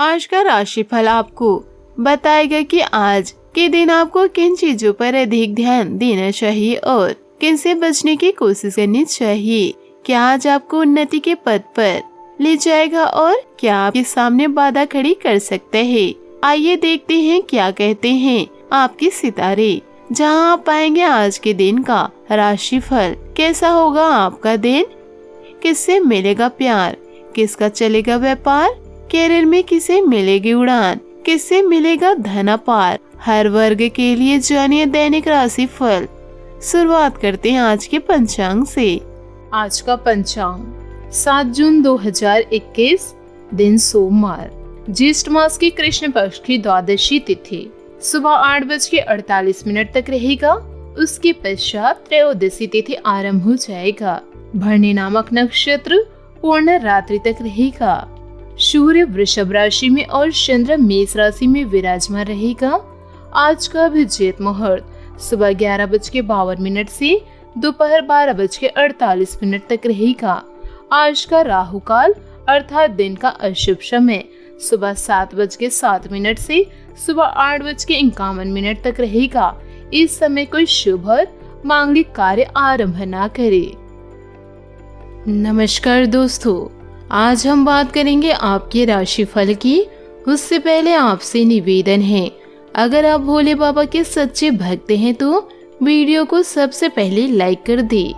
आज का राशिफल आपको बताएगा कि आज के दिन आपको किन चीजों पर अधिक ध्यान देना चाहिए और किन से बचने की कोशिश करनी चाहिए। क्या आज आपको उन्नति के पथ पर ले जाएगा और क्या आपके सामने बाधा खड़ी कर सकता है। आइए देखते हैं क्या कहते हैं आपके सितारे। जहां आप पाएंगे आज के दिन का राशिफल। कैसा होगा आपका दिन, किससे मिलेगा प्यार, किसका चलेगा व्यापार, कैरियर में किसे मिलेगी उड़ान, किससे मिलेगा धन अपार। हर वर्ग के लिए जानिए दैनिक राशिफल। शुरुआत करते हैं आज के पंचांग से। आज का पंचांग 7 जून 2021, दिन सोमवार, ज्येष्ठ मास की कृष्ण पक्ष की द्वादशी तिथि सुबह 8:48 तक रहेगा। उसके पश्चात त्रयोदशी तिथि आरंभ हो जाएगा। भरणी नामक नक्षत्र पूर्ण रात्रि तक रहेगा। सूर्य वृषभ राशि में और चंद्र मेष राशि में विराजमान रहेगा। आज का अभिजीत मुहूर्त सुबह 11:52 से दोपहर 12:48 तक रहेगा। आज का राहु काल अर्थात दिन का अशुभ समय सुबह 7:07 से सुबह 8:51 तक रहेगा। इस समय कोई शुभ और मांगलिक कार्य आरंभ ना करे। नमस्कार दोस्तों, आज हम बात करेंगे आपके राशिफल की। उससे पहले आपसे निवेदन है, अगर आप भोले बाबा के सच्चे भक्त हैं तो वीडियो को सबसे पहले लाइक कर दे।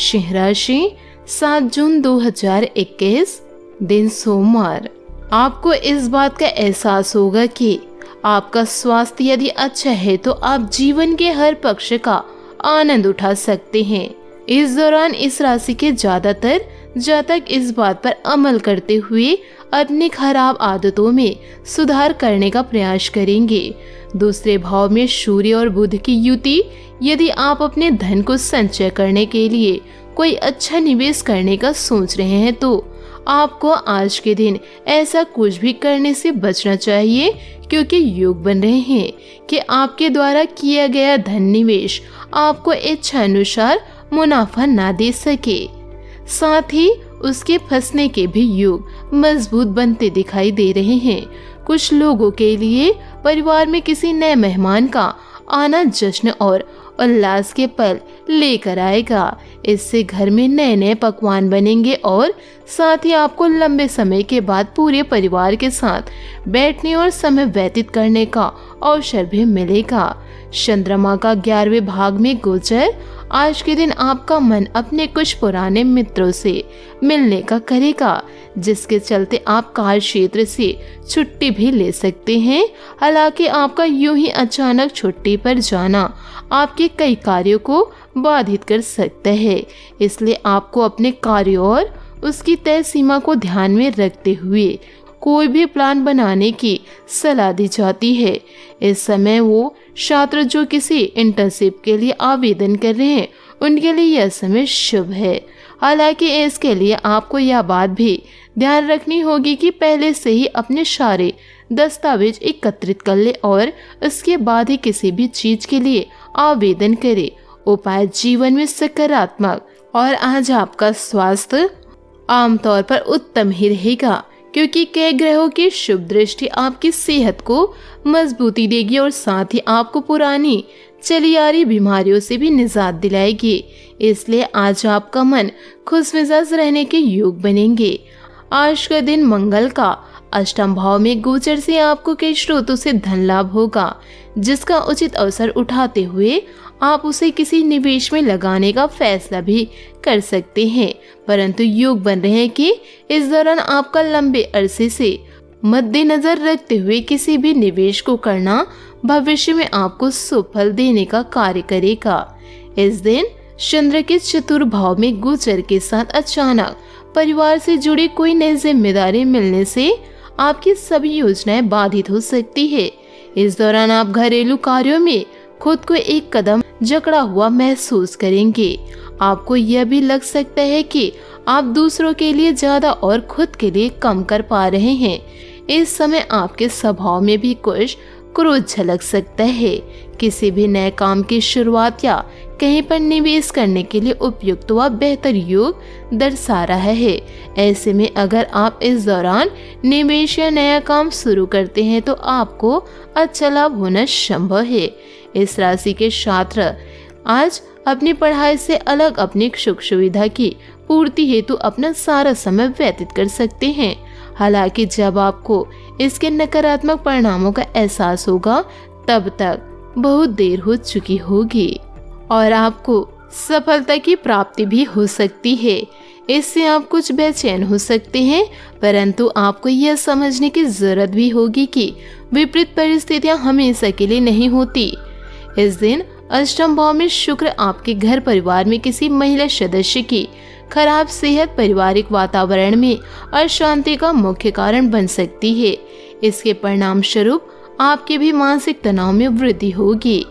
सिंह राशि 7 जून 2021, दिन सोमवार। आपको इस बात का एहसास होगा कि आपका स्वास्थ्य यदि अच्छा है तो आप जीवन के हर पक्ष का आनंद उठा सकते हैं। इस दौरान इस राशि के ज्यादातर जातक इस बात पर अमल करते हुए अपनी खराब आदतों में सुधार करने का प्रयास करेंगे। दूसरे भाव में सूर्य और बुध की युति, यदि आप अपने धन को संचय करने के लिए कोई अच्छा निवेश करने का सोच रहे हैं तो आपको आज के दिन ऐसा कुछ भी करने से बचना चाहिए, क्योंकि योग बन रहे हैं कि आपके द्वारा किया गया धन निवेश आपको इच्छा अनुसार मुनाफा ना दे सके। साथ ही उसके फंसने के भी योग मजबूत बनते दिखाई दे रहे हैं। कुछ लोगों के लिए परिवार में किसी नए मेहमान का आना जश्न और उल्लास के पल लेकर आएगा। इससे घर में नए नए पकवान बनेंगे और साथ ही आपको लंबे समय के बाद पूरे परिवार के साथ बैठने और समय व्यतीत करने का अवसर भी मिलेगा। चंद्रमा का 11वें भाग में गोचर आज के दिन आपका मन अपने कुछ पुराने मित्रों से मिलने का करेगा, जिसके चलते आप कार्य क्षेत्र से छुट्टी भी ले सकते हैं। हालांकि आपका यूं ही अचानक छुट्टी पर जाना आपके कई कार्यों को बाधित कर सकता है, इसलिए आपको अपने कार्यों और उसकी तय सीमा को ध्यान में रखते हुए कोई भी प्लान बनाने की सलाह दी जाती है। इस समय वो छात्र जो किसी इंटर्नशिप के लिए आवेदन कर रहे हैं उनके लिए यह समय शुभ है। हालांकि इसके लिए आपको यह बात भी ध्यान रखनी होगी कि पहले से ही अपने सारे दस्तावेज एकत्रित कर ले और उसके बाद ही किसी भी चीज के लिए आवेदन करे। उपाय जीवन में सकारात्मक और आज आपका स्वास्थ्य आमतौर पर उत्तम ही रहेगा, क्योंकि कई ग्रहों की शुभ दृष्टि आपकी सेहत को मजबूती देगी और साथ ही आपको पुरानी चली आ रही बीमारियों से भी निजात दिलाएगी। इसलिए आज आपका मन खुश मिजाज रहने के योग बनेंगे। आज का दिन मंगल का अष्टम भाव में गोचर से आपको कई स्रोतों से धन लाभ होगा, जिसका उचित अवसर उठाते हुए आप उसे किसी निवेश में लगाने का फैसला भी कर सकते हैं। परंतु योग बन रहे हैं कि इस दौरान आपका लंबे अरसे से मद्देनजर रखते हुए किसी भी निवेश को करना भविष्य में आपको सुफल देने का कार्य करेगा। इस दिन चंद्र के चतुर्भाव में गोचर के साथ अचानक परिवार से जुड़ी कोई नई जिम्मेदारी मिलने से आपकी सभी योजनाएं बाधित हो सकती है। इस दौरान आप घरेलू कार्यों में खुद को एक कदम जकड़ा हुआ महसूस करेंगे। आपको यह भी लग सकता है कि आप दूसरों के लिए ज्यादा और खुद के लिए कम कर पा रहे हैं। इस समय आपके स्वभाव में भी कुछ क्रोध झलक सकता है। किसी भी नए काम की शुरुआत या कहीं पर निवेश करने के लिए उपयुक्त व बेहतर योग दर्शा रहा है। ऐसे में अगर आप इस दौरान निवेश या नया काम शुरू करते हैं तो आपको अच्छा लाभ होना संभव है। इस राशि के छात्र आज अपनी पढ़ाई से अलग अपनी सुख सुविधा की पूर्ति हेतु अपना सारा समय व्यतीत कर सकते हैं। हालांकि जब आपको इसके नकारात्मक परिणामों का एहसास होगा तब तक बहुत देर हो चुकी होगी और आपको सफलता की प्राप्ति भी हो सकती है। इससे आप कुछ बेचैन हो सकते हैं, परंतु आपको यह समझने की जरूरत भी होगी कि विपरीत परिस्थितियां हमेशा के लिए नहीं होती। इस दिन अष्टम भाव में शुक्र आपके घर परिवार में किसी महिला सदस्य की खराब सेहत पारिवारिक वातावरण में अशांति का मुख्य कारण बन सकती है। इसके परिणाम स्वरूप आपके भी मानसिक तनाव में वृद्धि होगी,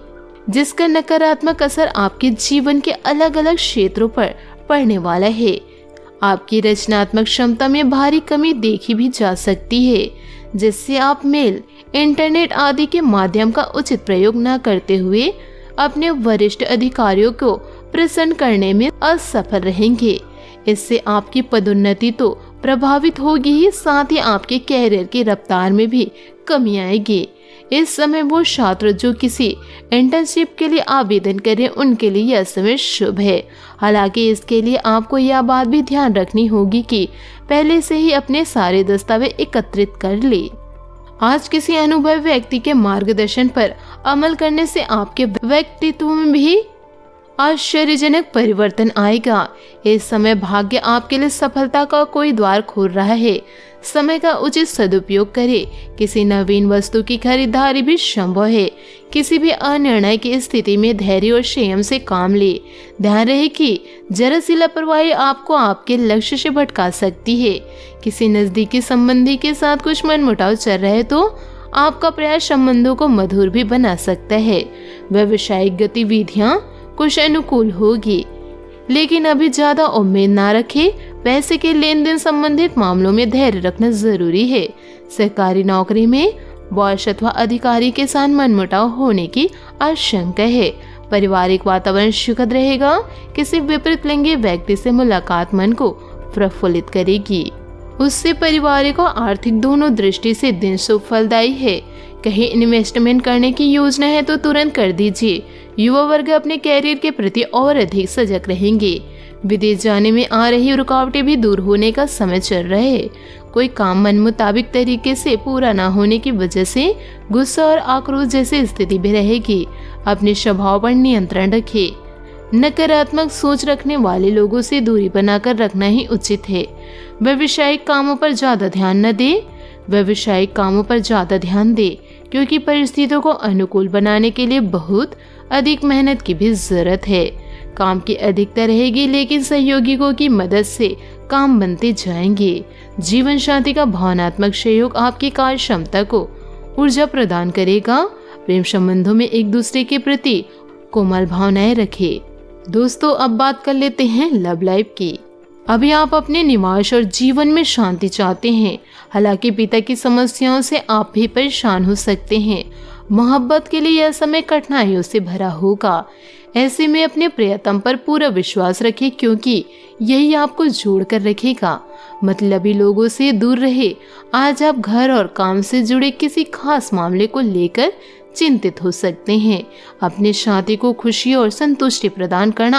जिसका नकारात्मक असर आपके जीवन के अलग अलग क्षेत्रों पर पड़ने वाला है। आपकी रचनात्मक क्षमता में भारी कमी देखी भी जा सकती है, जिससे आप मेल, इंटरनेट आदि के माध्यम का उचित प्रयोग न करते हुए अपने वरिष्ठ अधिकारियों को प्रसन्न करने में असफल रहेंगे। इससे आपकी पदोन्नति तो प्रभावित होगी ही, साथ ही आपके कैरियर की रफ्तार में भी कमी आएगी। इस समय वो छात्र जो किसी इंटर्नशिप के लिए आवेदन करें उनके लिए यह समय शुभ है। हालांकि इसके लिए आपको यह बात भी ध्यान रखनी होगी कि पहले से ही अपने सारे दस्तावेज एकत्रित कर ले। आज किसी अनुभवी व्यक्ति के मार्गदर्शन पर अमल करने से आपके व्यक्तित्व में भी आश्चर्यजनक परिवर्तन आएगा। इस समय भाग्य आपके लिए सफलता का कोई द्वार खोल रहा है। समय का उचित सदुपयोग करें। किसी नवीन वस्तु की खरीदारी भी संभव है। किसी भी अनिर्णय की स्थिति में धैर्य और संयम से काम ले। ध्यान रहे कि जरा सी लापरवाही आपको आपके लक्ष्य से भटका सकती है। किसी नजदीकी संबंधी के साथ कुछ मनमुटाव चल रहा है तो आपका प्रयास संबंधों को मधुर भी बना सकता है। व्यावसायिक गतिविधियां कुछ अनुकूल होगी, लेकिन अभी ज्यादा उम्मीद ना रखें। पैसे के लेन देन संबंधित मामलों में धैर्य रखना जरूरी है। सरकारी नौकरी में बॉस अथवा अधिकारी के साथ मनमुटाव होने की आशंका है। पारिवारिक वातावरण सुखद रहेगा। किसी विपरीत लिंगी व्यक्ति से मुलाकात मन को प्रफुल्लित करेगी। उससे पारिवारिक और आर्थिक दोनों दृष्टि से दिन शुभ फलदायी है। कहीं इन्वेस्टमेंट करने की योजना है तो तुरंत कर दीजिए। युवा वर्ग अपने कैरियर के प्रति और अधिक सजग रहेंगे। विदेश जाने में आ रही रुकावटें भी दूर होने का समय चल रहा है। कोई काम मन मुताबिक तरीके से पूरा न होने की वजह से गुस्सा और आक्रोश जैसी स्थिति भी रहेगी। अपने स्वभाव पर नियंत्रण रखें। नकारात्मक सोच रखने वाले लोगों से दूरी बनाकर रखना ही उचित है। व्यावसायिक कामों पर ज्यादा ध्यान न दें। व्यावसायिक कामों पर ज्यादा ध्यान दें, क्योंकि परिस्थितियों को अनुकूल बनाने के लिए बहुत अधिक मेहनत की भी जरूरत है। काम की अधिकता रहेगी, लेकिन सहयोगियों की मदद से काम बनते जाएंगे। जीवन साथी का भावनात्मक सहयोग आपकी कार्य क्षमता को ऊर्जा प्रदान करेगा। प्रेम संबंधों में एक दूसरे के प्रति कोमल भावनाएं रखें। दोस्तों, अब बात कर लेते हैं लव लाइफ की। अभी आप अपने निवास और जीवन में शांति चाहते हैं। हालांकि पिता की समस्याओं से आप भी परेशान हो सकते हैं। मोहब्बत के लिए यह समय कठिनाइयों से भरा होगा। ऐसे में अपने प्रियतम पर पूरा विश्वास रखें, क्योंकि यही आपको जोड़ कर रखेगा। मतलबी लोगों से दूर रहे। आज आप घर और काम से जुड़े किसी खास मामले को लेकर चिंतित हो सकते हैं। अपने साथी को खुशी और संतुष्टि प्रदान करना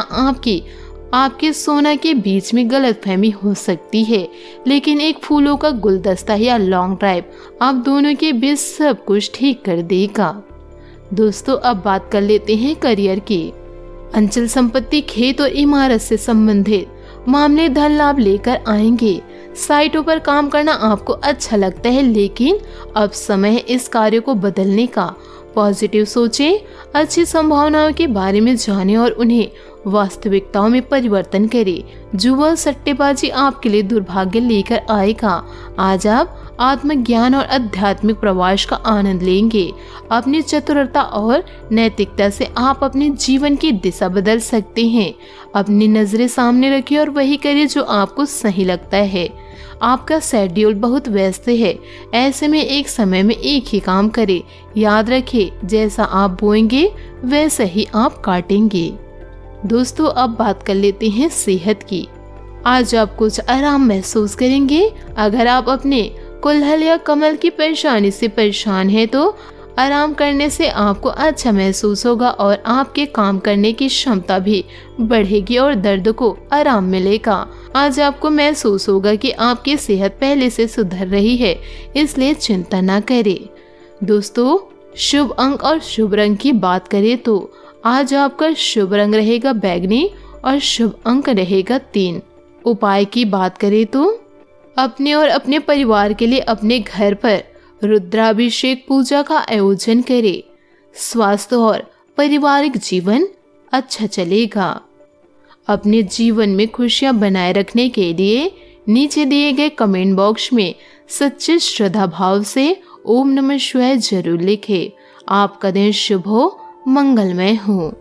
आपके सोना के बीच में गलतफहमी हो सकती है, लेकिन एक फूलों का गुलदस्ता या लॉन्ग ड्राइव आप दोनों के बीच सब कुछ ठीक कर देगा। दोस्तों, अब बात कर लेते हैं करियर की। अंचल संपत्ति, खेत और इमारत से संबंधित मामले धन लाभ लेकर आएंगे। साइटों पर काम करना आपको अच्छा लगता है, लेकिन अब समय है इस कार्य को बदलने का। पॉजिटिव सोचें, अच्छी संभावनाओं के बारे में जानें और उन्हें वास्तविकताओं में परिवर्तन करें। जुआ सट्टेबाजी आपके लिए दुर्भाग्य लेकर आएगा। आज आप आत्मज्ञान और आध्यात्मिक प्रवास का आनंद लेंगे। अपनी चतुरता और नैतिकता से आप अपने जीवन की दिशा बदल सकते हैं। अपनी नजरें सामने रखिए और वही करिए जो आपको सही लगता है। आपका शेड्यूल बहुत व्यस्त है, ऐसे में एक समय में एक ही काम करें। याद रखें, जैसा आप बोएंगे वैसा ही आप काटेंगे। दोस्तों अब बात कर लेते हैं सेहत की। आज आप कुछ आराम महसूस करेंगे। अगर आप अपने कुल्हल या कमल की परेशानी से परेशान हैं तो आराम करने से आपको अच्छा महसूस होगा और आपके काम करने की क्षमता भी बढ़ेगी और दर्द को आराम मिलेगा। आज आपको महसूस होगा कि आपकी सेहत पहले से सुधर रही है, इसलिए चिंता न करें। दोस्तों शुभ अंक और शुभ रंग की बात करें तो आज आपका शुभ रंग रहेगा बैंगनी और शुभ अंक रहेगा 3। उपाय की बात करें तो अपने और अपने परिवार के लिए अपने घर पर रुद्राभिषेक पूजा का आयोजन करें। स्वास्थ्य और पारिवारिक जीवन अच्छा चलेगा। अपने जीवन में खुशियां बनाए रखने के लिए नीचे दिए गए कमेंट बॉक्स में सच्चे श्रद्धा भाव से ओम नमः शिवाय जरूर लिखें। आपका दिन शुभ हो, मंगलमय हो।